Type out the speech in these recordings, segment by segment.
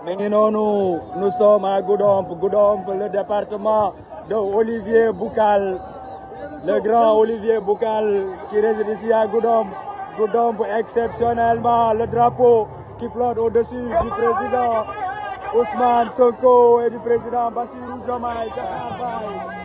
Nous sommes à Goudomp, le département de Olivier Boucal, le grand Olivier Boucal qui réside ici à Goudomp. Goudomp, exceptionnellement, le drapeau qui flotte au-dessus du président Ousmane Sonko et du président Bassirou Diomaye Diakhar Faye.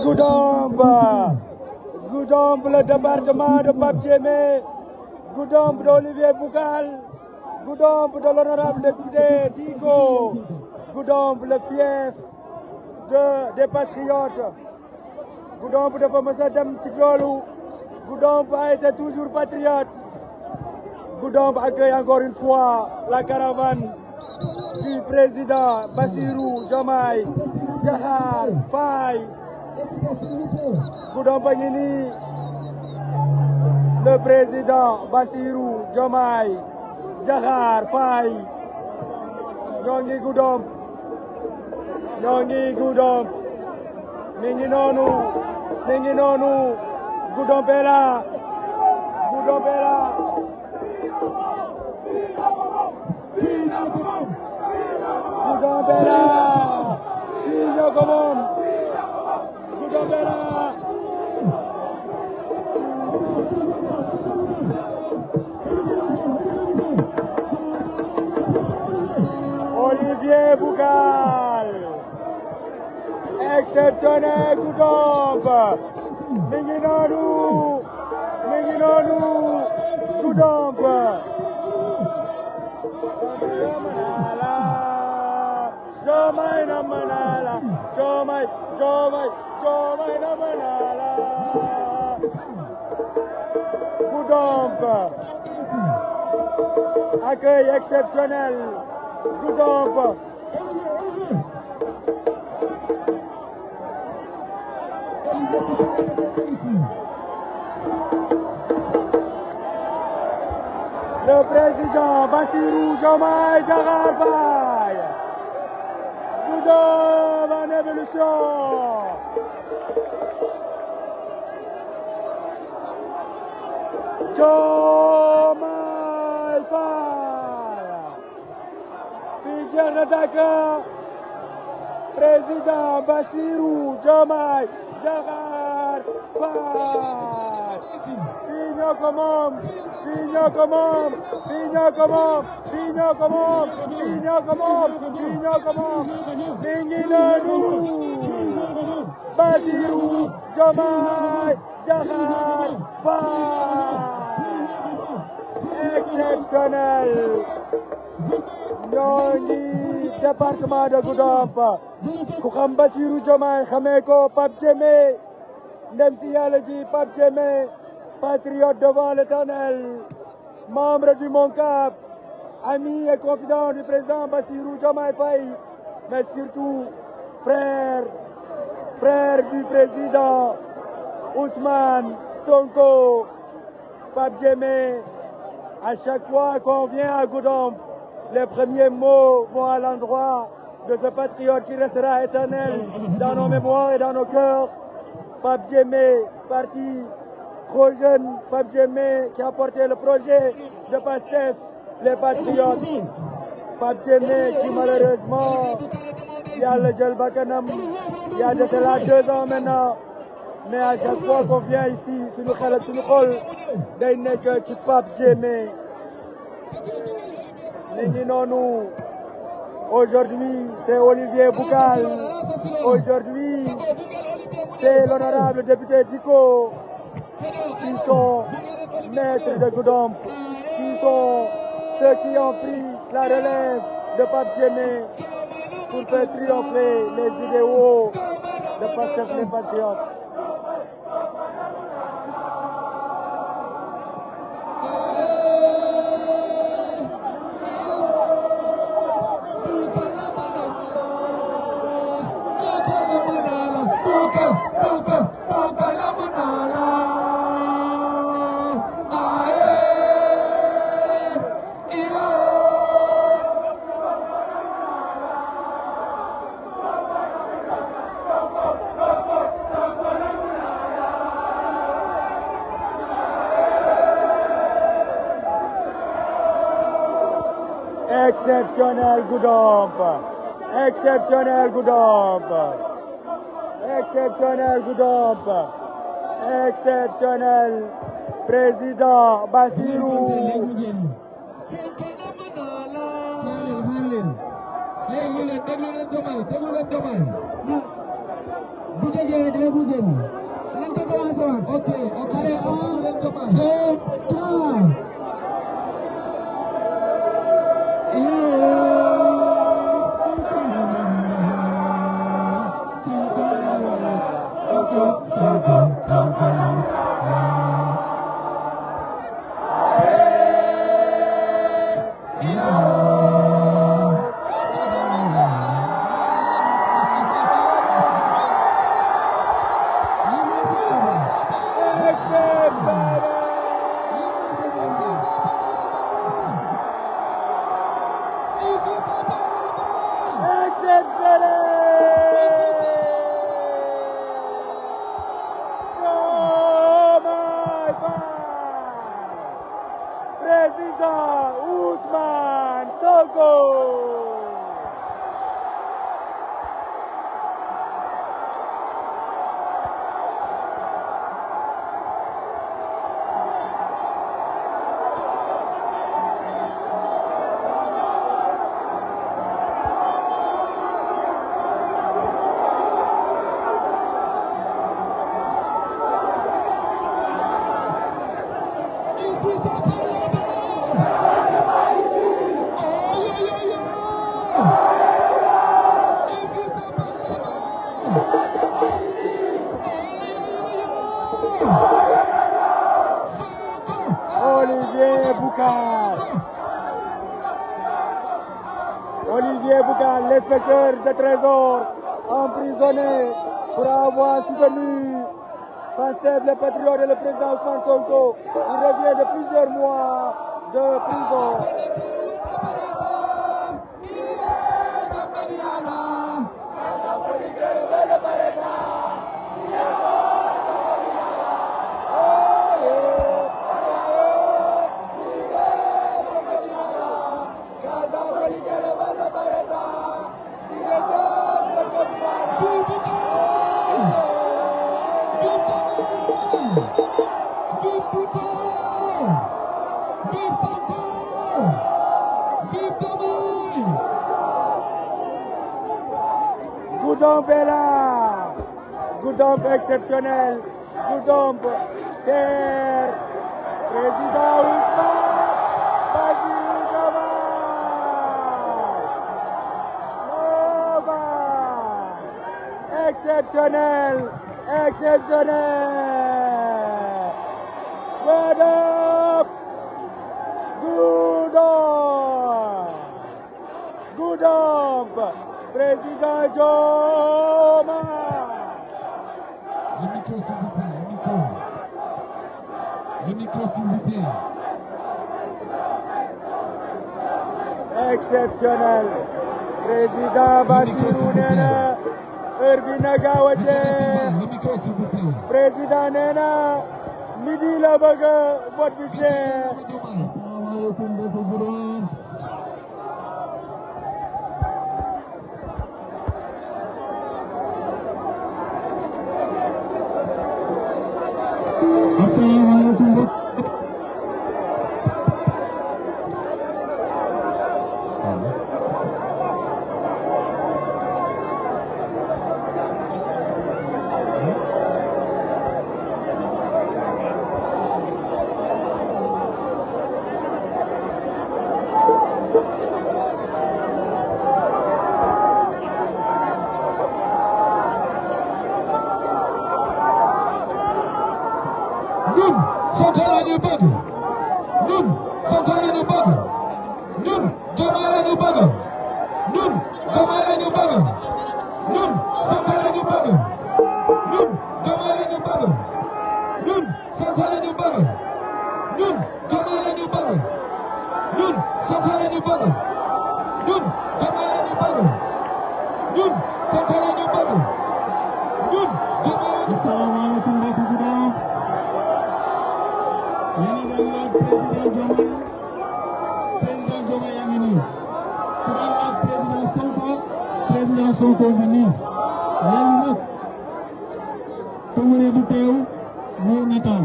Goudomp. Goudomp, le département de Pape Diémé, Goudomp d'Olivier Boucal, Goudomp de l'honorable député Digo, Goudomp le fief des patriotes, Goudomp de Famassa Dem Tigolou, Goudomp a été toujours patriote. Goudomp accueille encore une fois la caravane du président Bassirou Diomaye Diakhar Faye. Goudomp a ngi nii, le président Bassirou Diomaye Diakhar Faye. ñoo ngi Goudomp, mi ngi noonu, Goudomp est là, Goudomp est là. Goudomp est là, fii ñoo ko moom. Goudomp est là. Olivier Boucal, exceptionnel Goudomp, mi ngi noonu, Goudomp. Diomaye namm naa la, Diomaye namm naa la. Goudomp, accueil exceptionnel, Goudomp. Le président Bassirou Diomaye Diakhar Faye. Goudomp en évolution. Diomaye Faye. Fii jeex na tàkk. Président Bassirou Diomaye Diakhar Faye. Fii ñoo ko moom, fii ñoo ko moom, fii ñoo ko moom, fii ñoo ko moom, fii ñoo ko moom, fii ñoo ko moom. Mi ngi noonu Bassirou Diomaye Diakhar Faye. Exceptionnel. ñoo ngi département de Goudomp ku xam Bassirou Diomaye xamee ko Pape Diémé ndem si yàlla ji Pape Diémé patriote devant l'éternel, membre du MONCAP, ami et confident du président Bassirou Diomaye Faye, mais surtout frère du président Ousmane Sonko. Pape Diémé, à chaque fois qu'on vient à Goudomp, les premiers mots vont à l'endroit de ce patriote qui restera éternel dans nos mémoires et dans nos cœurs. Pape Diémé, parti trop jeune, Pape Diémé qui a porté le projet de PASTEF, les patriotes. Pape Diémé qui malheureusement, il y a le gel bakanam, il y a de cela 2 ans maintenant. Mais à chaque fois qu'on vient ici, suñu xel ak suñu xol day nekk ci Pape Diémé. Aujourd'hui, c'est Olivier Boucal. Aujourd'hui, c'est l'honorable député Diko qui sont maîtres de Goudomp, qui sont ceux qui ont pris la relève de Pape Diémé pour faire triompher les idéaux de PASTEF les patriotes. Exceptionnel Goudomp, exceptionnel Goudomp, exceptionnel Goudomp, exceptionnel président Bassirou. Président Ousmane Sonko. Olivier Boucal, l'inspecteur de Trésor, emprisonné pour avoir soutenu PASTEF, les patriotes et le président Ousmane Sonko. Il revient de plusieurs mois de prison. Goudomp est là. Goudomp exceptionnel. Goudomp, terre. Président Ousmane Bassirou Diomaye. Exceptionnel. Exceptionnel. Goudomp. Goudomp. Goudomp. Président Diomaye. Le micro s'il vous plaît, le micro. Le micro s'il vous plaît. Exceptionnel. Président Bassirou nee na heure bi na gaaw a jeex. Le micro s'il vous plaît. Président nee na midi la bëgg vote bi jeex. Asalaamaaleykum mbokk Goudomp. Asalaamaaleykum mbokk. ñun Sonko la ñu bëgg ñun Sonko la ñu bëgg ñun Diomaye la ñu bëgg ñun Diomaye la ñu bëgg ñun Sonko la ñu bëgg ñun Diomaye la ñu bëgg ñun Sonko la ñu bëgg ñun Diomaye la ñu bëgg ñun Sonko la ñu bëgg ñun Diomaye la ñu bëgg ñun Sonko la ñu bëgg ñun Diomaye la ñu bëgg. Asalaamaaleykum mbokk Goudomp. yéen a ngi laaj président Diomaye yaa ngi nii ku daan laaj président Sonko ngi nii léegi nag Toumaré du teew ñu nataal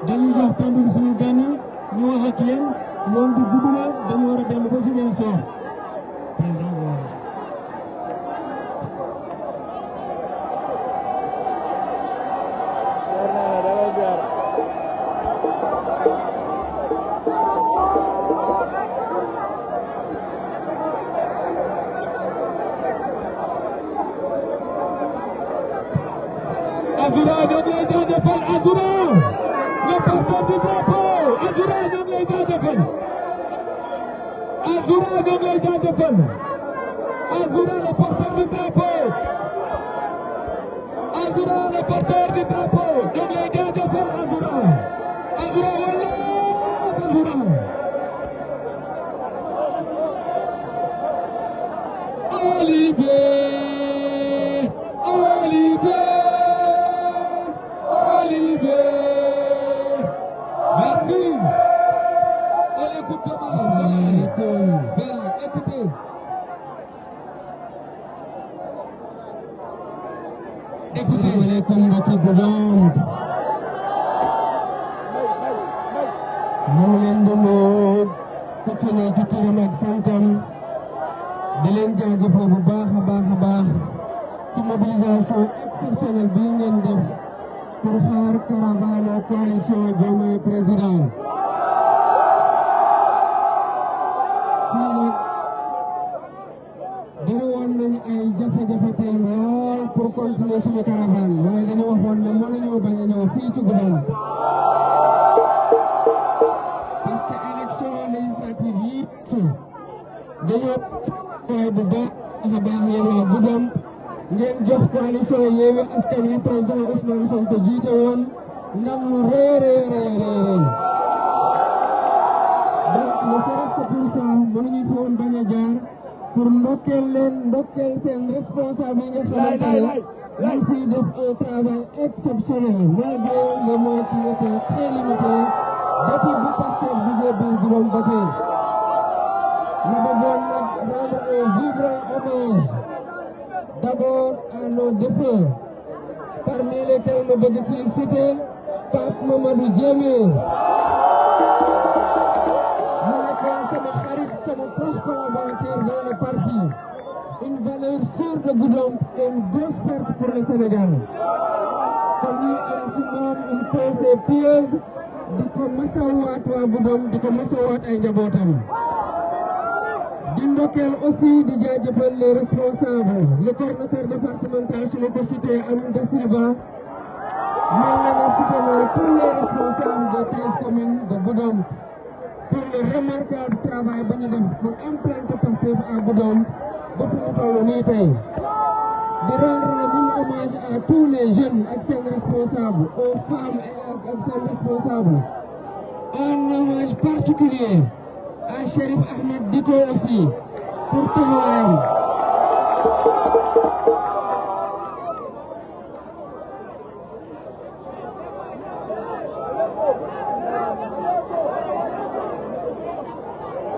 dañuy jox kàddu gi suñu gan yi ñu wax ak yéen yoon bi gudd na dañu war a dellu ba suñu soor président Azoura ñoom lay jaajëfal Azoura le porteur du drapeau Azoura ñoom lay jaajëfal Azoura ñoom lay jaajëfal Azoura le porteur du drapeau Azoura le porteur du drapeau ñoom lay jaajëfal Azoura Azoura wala Azoura Olivier Olivier merci. On écoute écoutez. Asalaamaaleykum mbokki Goudomp. ñu ngi leen di nuyu ku ci ne ci turam ak santam di leen jaajëfal bu baax a baax ci mobilisation exceptionnelle bi ngeen def pour xaar caravane coalition Diomaye président. fii nag bëri woon nañu ay jafe-jafe tey lool pour continuer suñu caravane waaye dañu waxoon ne mënuñoo bañ a ñëw fii ci Goudomp parce que élection législative yi dañoo waaye bu baax a baax yéen waa Goudomp ngeen jox coalition Yewwi Askan Wi président Ousmane Sonko jiite woon ndam lu rëy donc ne serait-ce que pour ça mënuñu fi woon bañ a jaar pour ndokkeel seen responsable yi nga xamante ne ñu fiy def un travail exceptionnel malgré les moyens qui étaient très limités depuis bu Pastef duggee biir Goudomp ba tey ñu bëggoon nag rendre un vibrant hommage d'abord à nos défunts parmi lesquels ma bëgg ci citer Pape Mamadou Diémé mu nekkoon sama xarit sama proche collaborateur dans le parti une valeur sûre de Goudomp et une grosse perte pour le Sénégal. Kon ñu am ci moom une pensée pieuse di ko masawaat waa Goudomp di ko masawaat ay njabootam. Di ndokkeel aussi di jaajëfal les responsables le coordonnateur départemental su ma ko cité Alioune Da Silva mel na ne cité na tous les responsables des 13 communes de Goudomp pour le remarquable travail ba ñu def pour implanter Pastef à Goudomp ba fu mu toll nii tey di rendre le même hommage à tous les jeunes ak seen responsables aux femmes ak seen responsables un hommage particulier à Chérif Ahmed Diko aussi pour taxawaayam.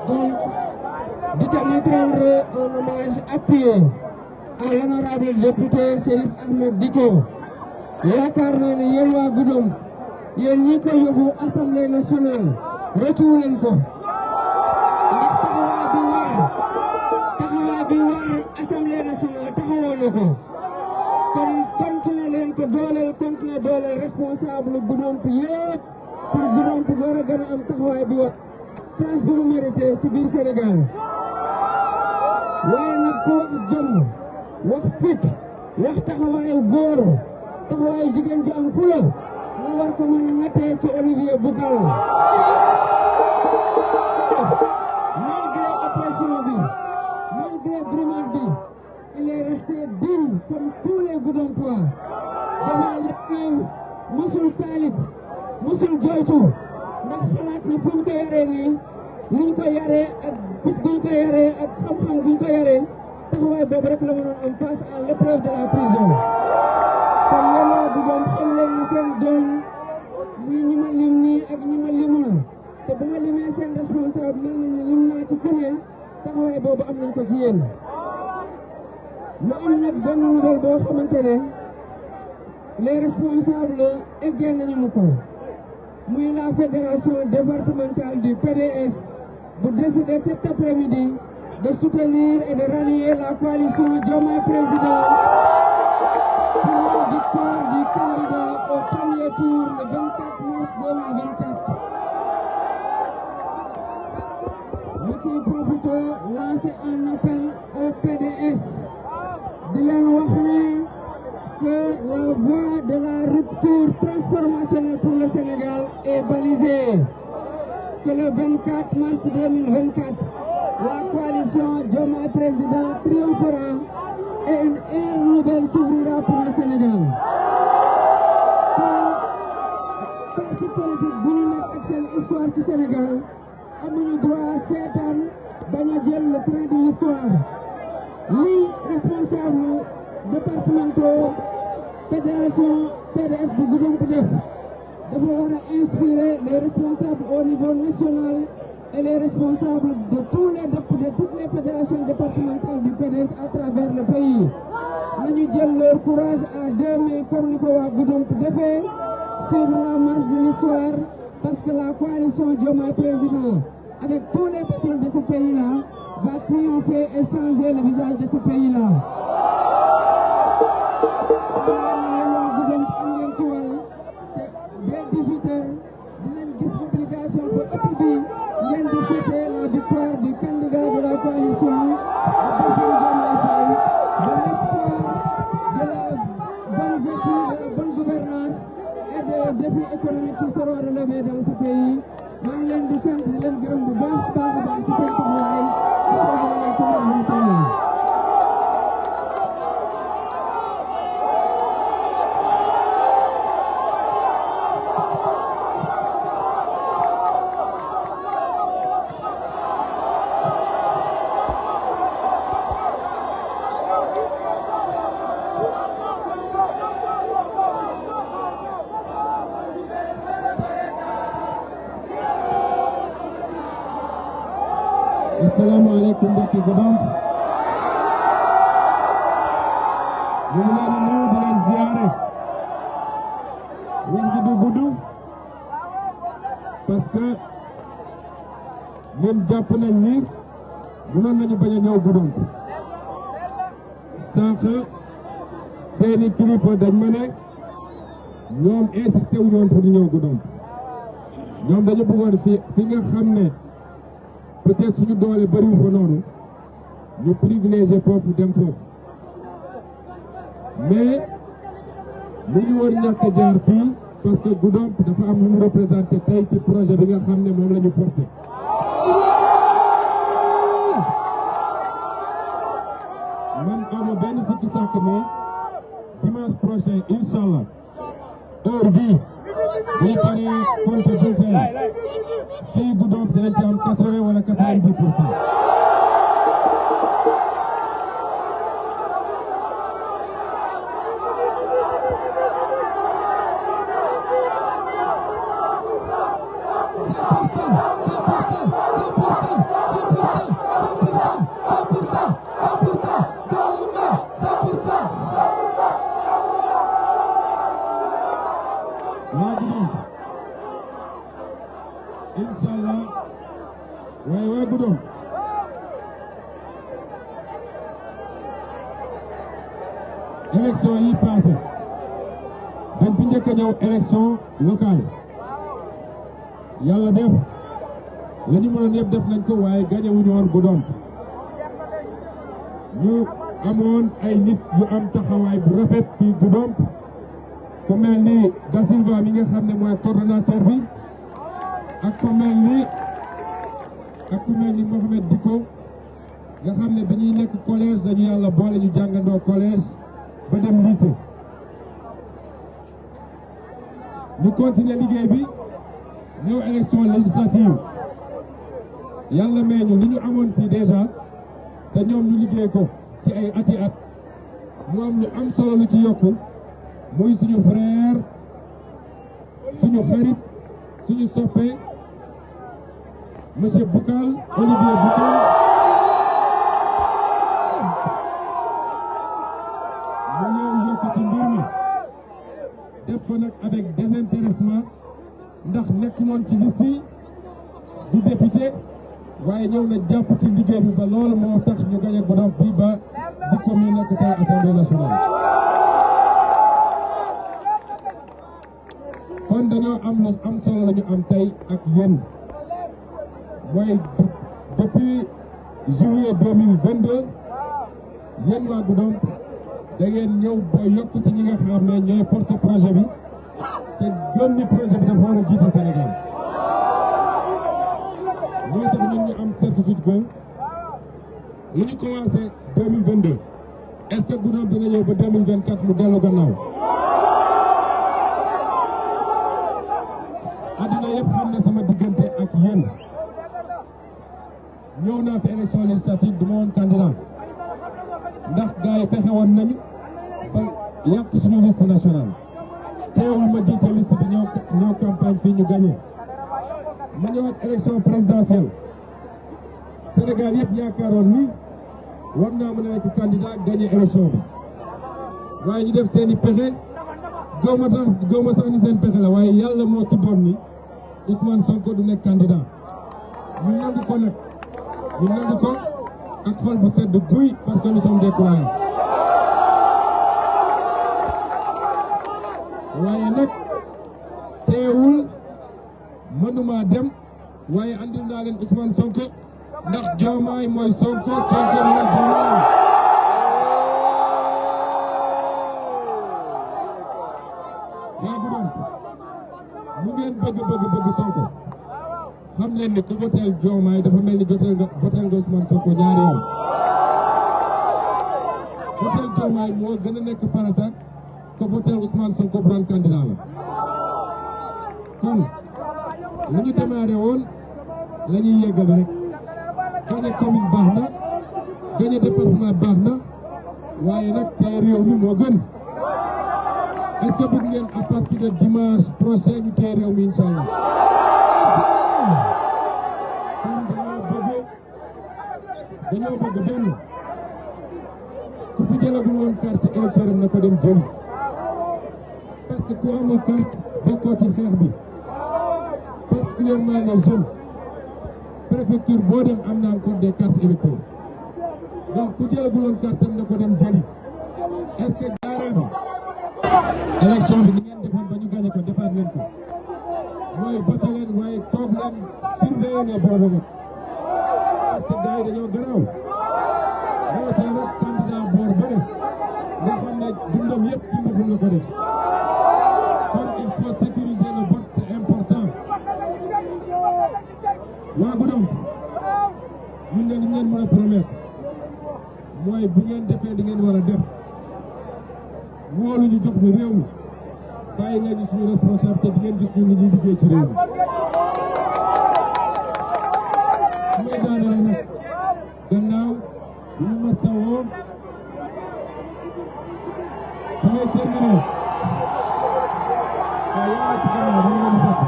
Donc di tamit rendre un hommage appuyé à l'honorable député Chérif Ahmed Diko. Yaakaar naa ne yéen waa Goudomp yéen ñi ko yóbbu assemblée nationale rëccu leen ko. Ndax taxawaay bi war assemblée nationale taxawoo na ko kon continuer leen ko dooleel responsable Goudomp yëpp pour Goudomp war a gën a am taxawaay bi war place bi mu mérité ci biir Sénégal waaye nag ku wax jom wax fit wax taxawaayu góor taxawaayu jigéen ju am fula nga war ko mën a nattee ci Olivier Boucal. Malgré brimade bi, il est resté digne comme tous les Goudompois. Devant l'épreuve, mosul salit, mosul joytu ndax xalaat na fu ñu ko yaree nii nuñ ko yaree ak fit guñ ko yaree ak xam-xam guñ ko yaree taxawaay boobu rek la mënoon am face à l'épreuve de la prison. Kon yéen waa Goudomp xam leen ni seen doom muy ñi ma lim nii ak ñi ma limul te bu ma limee seen responsable mel na ni lim naa ci ku ne taxawaay boobu am nañ ko ci yéen. mu am nag benn nouvelle boo xamante ne les responsables eggee nañu mu ko muy la fédération départementale du PDS bu décider cet après-midi de soutenir et de rallier la coalition Diomaye Président pour la victoire du candidat au premier tour le 24 mars 2024. ma ciy profité lancer un appel au PDS di leen wax ne que la voie de la rupture transformationnelle pour le Sénégal est balisée, que le 24 mars 2024 la coalition Diomaye Président triomphera et une ère nouvelle s'ouvrira pour le Sénégal. Kon parti politique bu ñu nekk ak seen histoire ci Sénégal amuñu droit seetaan bañ a jël le train de l'histoire. Lii responsable départementaux fédération PDS bu Goudomp def dafa war a inspirer les responsables au niveau national et les responsables de toutes les fédérations départementales du PDS à travers le pays. nañu jël leur courage à deux mains comme ni ko waa Goudomp defee suivre la marche de l'histoire parce que la coalition Diomaye Président avec tous les patrons de ce pays-là va triompher et changer le visage de ce pays-là. Dès 18h, dinañ gis mobilisation bu ëpp bi ngeen di fêter la victoire du candidat de la coalition Bassirou Diomaye Faye, de l'espoir de la bonne gestion, de la bonne gouvernance et des défis économiques qui seront relevés dans ce pays. maa ngi leen di sant di leen gërëm bu baax a baax ci seen taxawaay. Asalaamaaleykum wa rahmatulah. Asalaamaaleykum mbokki Goudomp ñu ngi leen di nuyu di leen ziare wax ji du gudd parce que ñun jàpp nañ ni mënoon nañu bañ a ñëw Goudomp sànq seeni kilifa dañ ma ne ñoom insisté wu ñoon pour ñu ñëw Goudomp ñoom dañu bëggoon fi nga xam ne peut-être suñu doole bëriwu fa noonu ñu privilégié foofu dem foofu mais lu ñu war ñàkk a jaar fii parce que Goudomp dafa am lu mu représenté tey ci projet bi nga xam ne moom la ñu porté man ama benn sikki sàkk ne dimanche prochain inshallah heure bii bu ñu paree compte bulletin fii Goudomp dinañ ci am 80 wala 90%. Inshallah waaye Goudomp élection yi passé dañ fi njëkk a ñëw élection locale yàlla def la ñu mënoon yëpp def nañ ko waaye gagné wuñu woon Goudomp ñu amoon ay nit yu am taxawaay bu rafet ci Goudomp ku mel ni Da Silva mi nga xam ne mooy coordonnateur bi ak ku mel ni Mohamed Diko nga xam ne bi ñuy nekk collège dañu yàlla boole ñu jàngandoo collège ba dem lycée ñu continuer liggéey bi ñëw élection législative yàlla may ñu li ñu amoon fii déjà te ñoom ñu liggéey ko ci ay ati at mu am lu am solo lu ci yokku muy suñu frère suñu xarit suñu soppe monsieur Boucal Olivier Boucal mu ñëw yokk ci mbir mi def ko nag avec désintéressement ndax nekk noon ci liste yi du député waaye ñëw na jàpp ci liggéey bi ba loolu moo tax ñu gañ a Goudomp bi ba di ko mi nekk tey assemblée nationale kon dañoo am lu am solo la ñu am tey ak yéen mooy depuis juillet 2022 yéen waa Goudomp da ngeen ñëw ba yokk ci ñi nga xam ne ñooy porte projet bi te gëm ni projet bi dafa war a jiite Sénégal moo tax ñun ñu am certitude que lu ñu commencé 2022 est-ce que Goudomp dina ñëw ba 2024 mu dellu gannaaw adduna yëpp xam ne sama diggante ak yéen ñëw naa fi élection législative du ma woon candidat ndax gars yi fexe woon nañu ba yàq suñu liste nationale teewul ma jiite liste bi ñoo campagne fii ñu gagné ma ñëwaat élection présidentielle Sénégal yëpp yaakaaroon ni war naa mën a nekk candidat gagné élection bi waaye ñu def seen i pexe gaw ma sax ni seen pexe la waaye yàlla moo tuddoon ni Ousmane Sonko du nekk candidat ñu nangu ko nag ñu nangu ko ak xol bu sedd guy parce que nous sommes des croyants waaye nag teewul mënuma dem waaye andil naa leen Ousmane Sonko ndax Diomaye mooy Sonko Sonko mooy Diomaye waa Goudomp mu ngeen bëgg Sonko xam leen ni ku voteel Diomaye dafa mel ni voteel nga Ousmane Sonko ñaari yoon voteel Diomaye moo gën a nekk farata ko voteel Ousmane Sonko bu doon candidat la kon lu ñu démarré woon la ñuy yeggal rek gagné commune baax na gagné département baax na waaye nag tey réew mi moo gën est-ce que bëgg ngeen à partir de dimanche prochain ñu tey réew mi incha allah dañoo bëgg benn ku fi jëlagul woon carte électorale na ko dem jëli parce que ku amul carte bokkoo ci xeex bi particulièrement les jeunes préfecture boo dem am na encore des cartes électorales donc ku jëlagul woon carte am na ko dem jëli élection bi ni ngeen defoon ba ñu gagné ko defaat leen ko mooy voté leen waaye toog leen surveiller les bureaux de vote parce que gars yi dañoo garaaw rawatina nag candidat boor bële nga xam ne dundam yëpp ci mbaxum la ko def kon il faut sécuriser le vote c'est important waa Goudomp ñun de li ngeen mën a promettre mooy bu ngeen defee di ngeen war a def wóolu ñu jox ñu réew mi bàyyi ngeen ñu suñu responsabilité di ngeen gis ñun li ñuy liggéey ci réew mi. su may daaneel nag gannaaw bu ñu mastawoo su may terminé waaw yàlla ci gannaaw dama leen fekk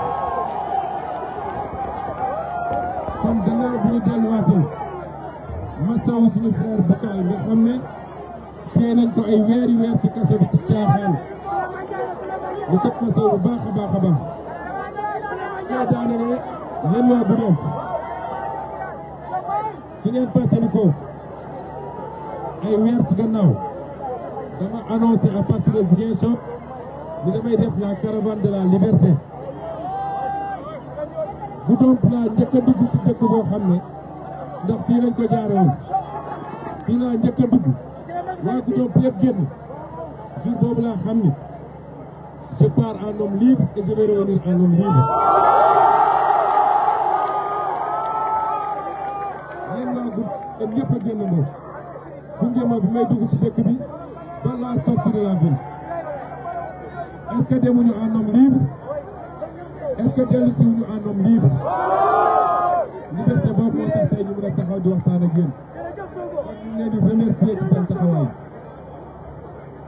kon gannaaw bu ñu delluwaatee mastawu suñu frère Bakal nga xam ne téye nañ ko ay weer ci kaso bi ci caaxaan ñu teg mastaw bu baax a baax a baax moo daanele yéen waa Goudomp su ngeen fàttalikoo ay weer ci gannaaw dama annoncé à partir de Ziguinchor ni damay def la caravane de la liberté Goudomp laa njëkk a dugg ci dëkk boo xam ne ndax fii lañ ko jaarewoon fii laa njëkk a dugg waa Goudomp yëpp génn jour boobu laa xam ni je pars en homme libre et je vais revenir en homme libre. yéen waa Goudomp ñëpp a génn moom gunge ma bi may dugg ci dëkk bi ba la sortie de la ville est-ce que demuñu en homme libre est-ce que dellusiwuñu en homme libre liberté boobu moo tax tey ñu mën a taxaw di waxtaan ak yéen kon ñu ngi leen di remercier ci seen taxawaay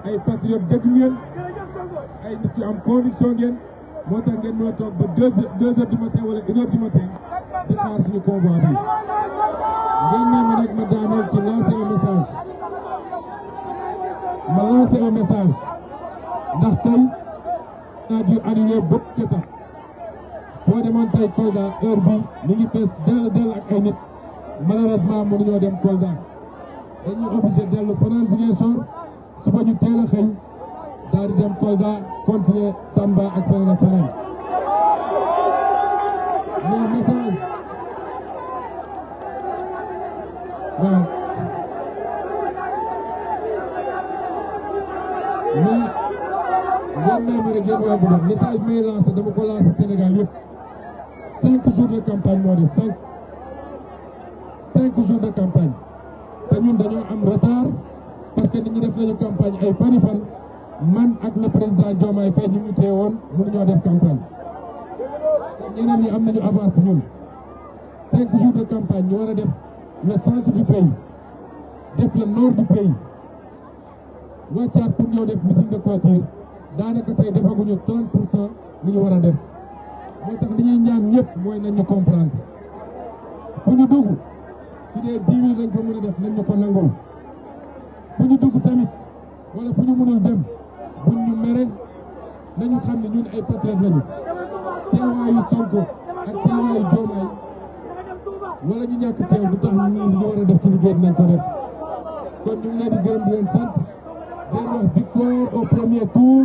ay patriote dëgg ngeen ay nit yu am conviction ngeen moo tax ngeen mën a toog ba 2 heures du matin wala 1 heure du matin di xaar suñu convoi bi ngeen ne ma nag ma daaneel ci lancer un message ma lancer un message ndax tey naa dû annuler beaucoup d'étapes foo demoon tey Kolda heure bi mi ngi fees dell ak ay nit malheureusement mënuñoo dem Kolda dañuy obligé dellu fanaan Ziguinchor suba ñu teel a xëy daal di dem Kolda continuer Tamba ak feneen ak feneen mais message waaw mais ngeen may ma rek yéen waa Goudomp message may lancé dama ko lancé Sénégal yëpp 5 jours de campagne moo de 5 jours de campagne te ñun dañoo am retard parce que nit ñi def nañu campagne ay fan man ak le président Diomaye Faye ñu téye woon mënuñoo def campagne ñeneen ñi am nañu avance ñun 5 jours de campagne ñu war a def le centre du pays def le nord du pays wàccaat pour ñëw def meeting de clôture daanaka tey defaguñu 30% li ñu war a def moo tax li ñuy ñaan ñëpp mooy nañ ñu comprendre fu ñu dugg su dee 10 000 dañ fa mën a def nañ ñu ko nangul fu ñu dugg tamit wala fu ñu mënul dem buñ ñu mere nañu xam ne ñun ay patriotes lañu teewaayu Sonko ak teewaayu Diomaye wala ñu ñàkk teew du tax ñii li ñu war a def ci liggéey nañ ko def kon ñu ngi leen di gërëm di leen sant di leen wax victoire au premier tour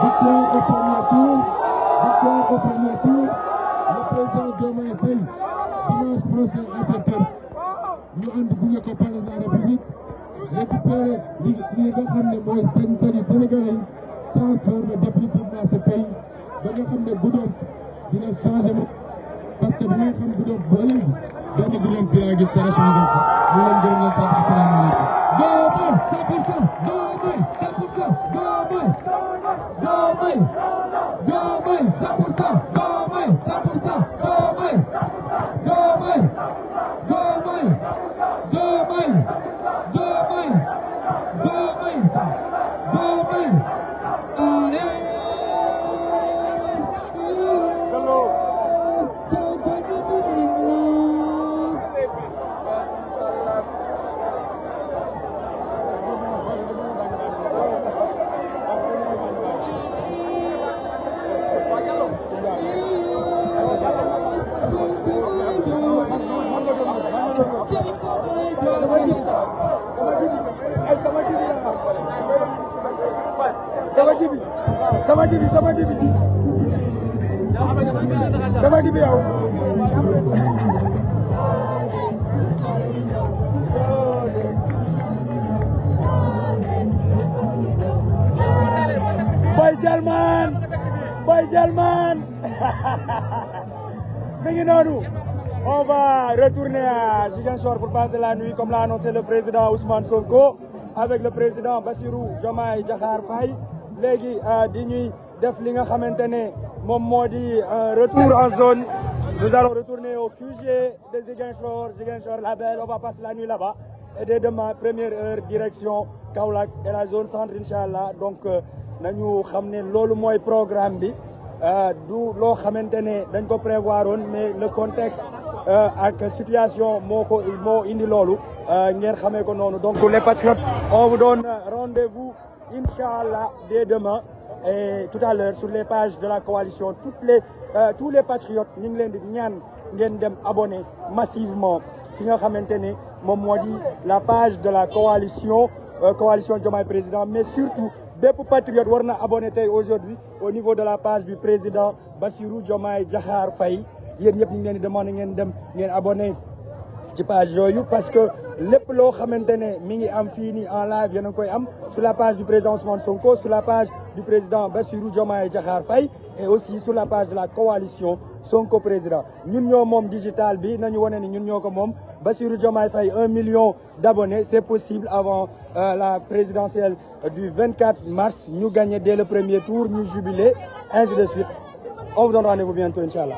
victoire au premier tour victoire au premier tour le président Diomaye Faye dimanche prochain à 7 heures ñu ànd gunge ko palais de la République récupérer li nga xam ne mooy sañ-sañu Sénégalais yi transformer définitivement ce pays ba nga xam ne Goudomp dina changer parce que bi nga xam Goudomp ba léegi benn Goudomp bi laa gis dara changé ko ñu leen gërëm leen sant asalaamaaleykum. Diomaye 100% Diomaye 100% Diomaye Diomaye Diomaye 100% Diomaye 100% Diomaye Diomaye Diomaye Diomaye Diomaye Diomaye Diomaye sama jibi sama jibi sama jibi sama jibi yow Boy Jalman mi ngi noonu. On va retourner à Ziguinchor pour passer la nuit comme l'a annoncé le président Ousmane Sonko avec le président Bassirou Diomaye Diakhar Faye léegi di ñuy def li nga xamante ne moom moo di retour en zone. Nous allons retourner au QG de Ziguinchor la Belle, on va passer la nuit là-bas et dès demain première heure direction Kaolack et la zone centre inchallah donc nañu xam ne loolu mooy programme bi du loo xamante ne dañ ko prévoir woon mais le contexte ak situation moo indi loolu ngeen xamee ko noonu donc les patriotes on vous donne rendez-vous inchallah dès demain et tout à l'heure sur les pages de la coalition tous les patriotes ñu ngi leen di ñaan ngeen dem abonner massivement fi nga xamante ne moom moo di la page de la coalition Diomaye Président mais surtout bépp patriote war na abonné tey aujourd'hui au niveau de la page du président Bassirou Diomaye Diakhar Faye yéen ñëpp ñu ngi leen di demandé ngeen dem ngeen abonné ci page yooyu parce que lépp loo xamante ne mi ngi am fii nii en live yéen a ngi koy am sur la page du président Ousmane Sonko sur la page du président Bassirou Diomaye Diakhar Faye et aussi sur la page de la coalition Sonko président ñun ñoo moom digital bi nañu wane ni ñun ñoo ko moom Bassirou Diomaye Faye 1 million d'abonnés c'est possible avant la présidentielle du 24 mars ñu gagner dès le premier tour ñu jubiler ainsi de suite on vous donne rendez-vous bientôt inchallah